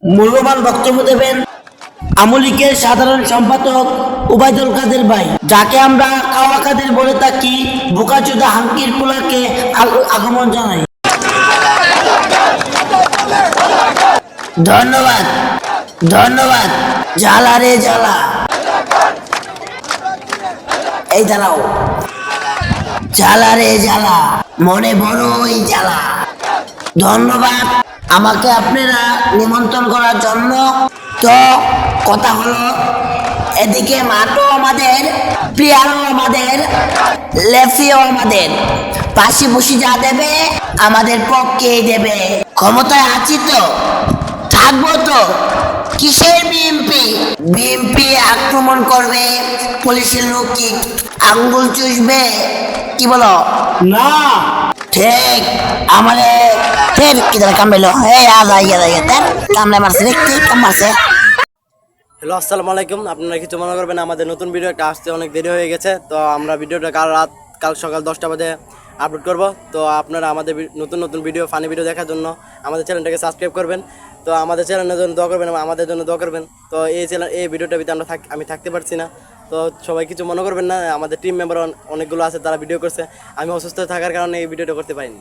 মূল্যবান বক্তব্য দেবেন আমলিকের সাধারণ সম্পাদক ওবায়দুল কাদের ভাই, যাকে আমরা কাওয়া কাদের বলে থাকি। বোকাচোদা হাঙ্কির পোলাকে আগমন জানাই। ধন্যবাদ ধন্যবাদ। জ্বালা রে জ্বালা, এই দাঁড়াও। জ্বালা রে জ্বালা, মনে বড়ই জ্বালা। ধন্যবাদ আমাকে আপনারা নিমন্ত্রণ করার জন্য। তো কথা হলো, এদিকে মাঠও আমাদের, প্লেয়ারও আমাদের, লেফিও আমাদের। পাশে বসে যা দেবে আমাদের পক্ষেই দেবে। ক্ষমতায় আছি তো, থাকবো তো। কিসের বিএমপি? বিএমপি আক্রমণ করবে, পুলিশের লোক কি আঙ্গুল চুষবে? কি বলো? না ঠিক আমাদের ফের কি ধরে কামড়াইলো। এই কামড়াই মারছে, দেখতে কাম মারছে। হ্যালো, আসসালামু আলাইকুম। আপনারা কিছু মনে করবেন, আমাদের নতুন ভিডিও একটা আসতে অনেক দেরি হয়ে গেছে। তো আমরা ভিডিওটা কাল সকাল 10টা বাজে আপলোড করব। তো আপনারা আমাদের নতুন নতুন ভিডিও, ফানি ভিডিও দেখার জন্য আমাদের চ্যানেলটাকে সাবস্ক্রাইব করবেন। তো আমাদের চ্যানেলের জন্য দোয়া করবেন এবং আমাদের জন্য দোয়া করবেন। তো এই ভিডিওটার ভিতরে আমি থাকতে পারছি না। তো সবাই কিছু মনে করবেন না, আমাদের টিম মেম্বার অনেকগুলো আছে, তারা ভিডিও করছে। আমি অসুস্থ থাকার কারণে এই ভিডিওটা করতে পারিনি।